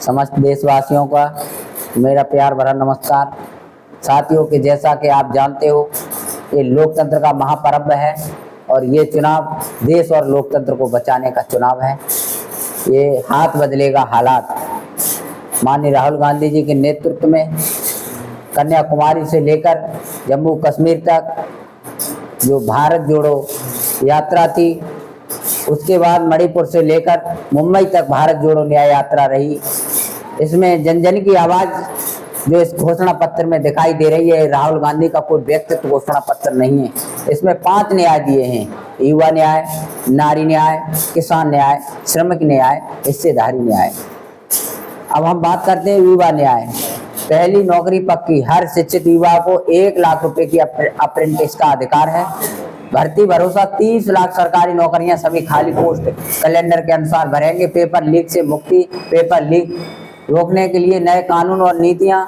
समस्त देशवासियों का मेरा प्यार भरा नमस्कार। साथियों के जैसा कि आप जानते हो, ये लोकतंत्र का महापर्व है और ये चुनाव देश और लोकतंत्र को बचाने का चुनाव है। ये हाथ बदलेगा हालात। माननीय राहुल गांधी जी के नेतृत्व में कन्याकुमारी से लेकर जम्मू कश्मीर तक जो भारत जोड़ो यात्रा थी, उसके बाद मणिपुर से लेकर मुंबई तक भारत जोड़ो न्याय यात्रा रही। इसमें जन जन की आवाज़ जो इस घोषणा पत्र में दिखाई दे रही है, राहुल गांधी का कोई व्यक्तित्व घोषणा पत्र नहीं है। इसमें 5 न्याय दिए हैं: युवा न्याय, नारी न्याय, किसान न्याय, श्रमिक न्याय, हिस्सेदारी न्याय। अब हम बात करते हैं युवा न्याय। पहली नौकरी पक्की, हर शिक्षित युवा को 1 लाख रुपए की अप्रेंटिस का अधिकार है। भर्ती भरोसा 30 लाख सरकारी नौकरियां, सभी खाली पोस्ट कैलेंडर के अनुसार भरेंगे। पेपर लीक से मुक्ति, पेपर लीक रोकने के लिए नए कानून और नीतियां।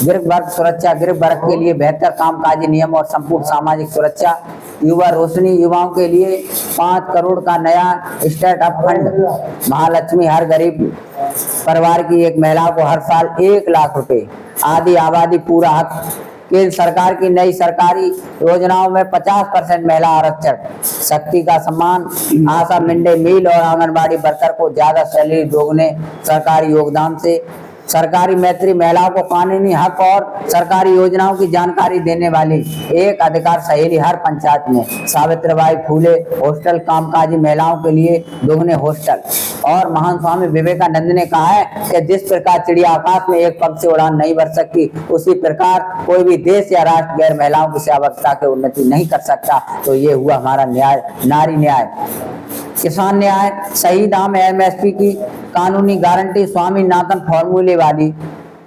गरीब वर्ग सुरक्षा, गरीब वर्ग के लिए बेहतर कामकाजी नियम और संपूर्ण सामाजिक सुरक्षा। युवा रोशनी, युवाओं के लिए 5 करोड़ का नया स्टार्टअप फंड। महालक्ष्मी, हर गरीब परिवार की एक महिला को हर साल 1 लाख रुपए। आदि आबादी पूरा हक। केंद्र सरकार की नई सरकारी योजनाओं में 50% महिला आरक्षण। शक्ति का सम्मान, आशा, मिड डे मील और आंगनबाड़ी वर्कर को ज्यादा सैलरी दोगुने सरकारी योगदान से। सरकारी मैत्री, महिलाओं को कानूनी हक और सरकारी योजनाओं की जानकारी देने वाली एक अधिकार सहेली हर पंचायत में। सावित्रीबाई फूले हॉस्टल, कामकाजी महिलाओं के लिए दोगुने हॉस्टल। और महान स्वामी विवेकानंद ने कहा है कि जिस प्रकार चिड़िया आकाश में एक पंख से उड़ान नहीं भर सकती, उसी प्रकार कोई भी देश या राष्ट्र गैर महिलाओं की सेवावस्था की उन्नति नहीं कर सकता। तो ये हुआ हमारा न्याय, नारी न्याय। किसान न्याय, सही दाम, MSP की कानूनी गारंटी, स्वामीनाथन फॉर्मूले वाली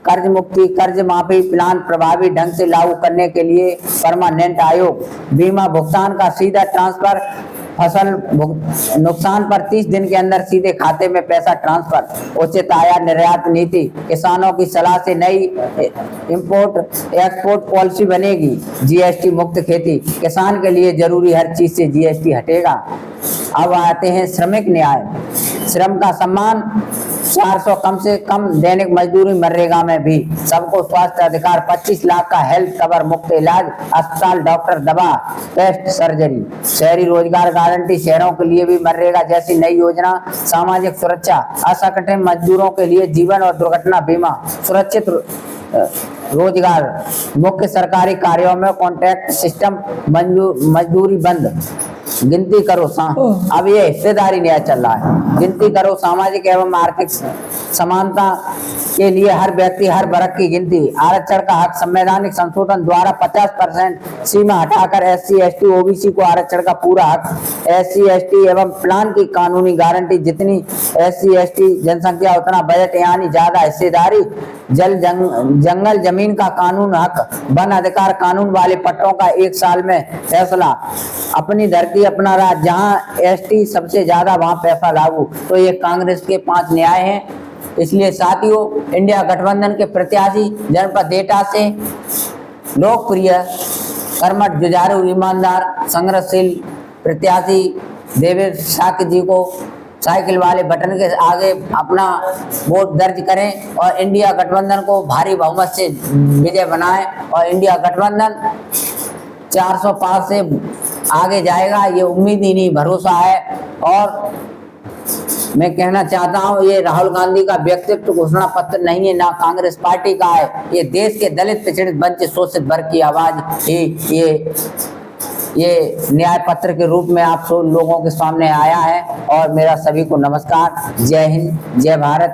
कर्ज मुक्ति, कर्ज माफी प्लान प्रभावी ढंग से लागू करने के लिए परमानेंट आयोग। बीमा भुगतान का सीधा ट्रांसफर, फसल नुकसान पर 30 दिन के अंदर सीधे खाते में पैसा ट्रांसफर। उचित आयात निर्यात नीति, किसानों की सलाह से नई इंपोर्ट एक्सपोर्ट पॉलिसी बनेगी। GST मुक्त खेती, किसान के लिए जरूरी हर चीज से GST हटेगा। अब आते हैं श्रमिक न्याय। श्रम का सम्मान, 400 कम से कम दैनिक मजदूरी मनरेगा में भी। सबको स्वास्थ्य अधिकार, 25 लाख का हेल्थ कवर, मुफ्त इलाज, अस्पताल, डॉक्टर, दवा, टेस्ट, सर्जरी। शहरी रोजगार गारंटी, शहरों के लिए भी मनरेगा जैसी नई योजना। सामाजिक सुरक्षा, असंगठित मजदूरों के लिए जीवन और दुर्घटना बीमा, सुरक्षित रोजगार। मुख्य सरकारी कार्यों में कॉन्ट्रैक्ट सिस्टम, मजदूरी बंद। गिनती करो अब ये हिस्सेदारी न्याय चल रहा है। गिनती करो, सामाजिक एवं आर्थिक समानता के लिए हर व्यक्ति हर वर्ग की गिनती। आरक्षण का हक, संवैधानिक संशोधन द्वारा 50% सीमा हटाकर SC ST OBC को आरक्षण का पूरा हक। SC ST एवं प्लान की कानूनी गारंटी, जितनी SC ST जनसंख्या उतना बजट, यानी ज्यादा हिस्सेदारी। जंगल जमीन का कानून हक, वन अधिकार कानून वाले पट्टों का 1 साल में फैसला। अपनी धरती अपना राज, जहाँ ST सबसे ज्यादा वहाँ पैसा लागू। तो ये कांग्रेस के 5 न्याय हैं। इसलिए साथियों, इंडिया गठबंधन के प्रत्याशी जनपद एटा से लोकप्रिय, कर्मठ, जुझारू, ईमानदार, संघर्षशील प्रत्याशी देवेश शाक्य जी को साइकिल वाले बटन के आगे अपना वोट दर्ज करें और इंडिया गठबंधन को भारी बहुमत से विजय बनाएं। और इंडिया गठबंधन 400 पार से आगे जाएगा, ये उम्मीद ही नहीं, भरोसा है। और मैं कहना चाहता हूँ, ये राहुल गांधी का व्यक्तित्व घोषणा पत्र नहीं है, ना कांग्रेस पार्टी का है। ये देश के दलित, पिछड़ित, वंचित, शोषित वर्ग की आवाज ही ये न्याय पत्र के रूप में आप सब लोगों के सामने आया है। और मेरा सभी को नमस्कार। जय हिंद, जय भारत।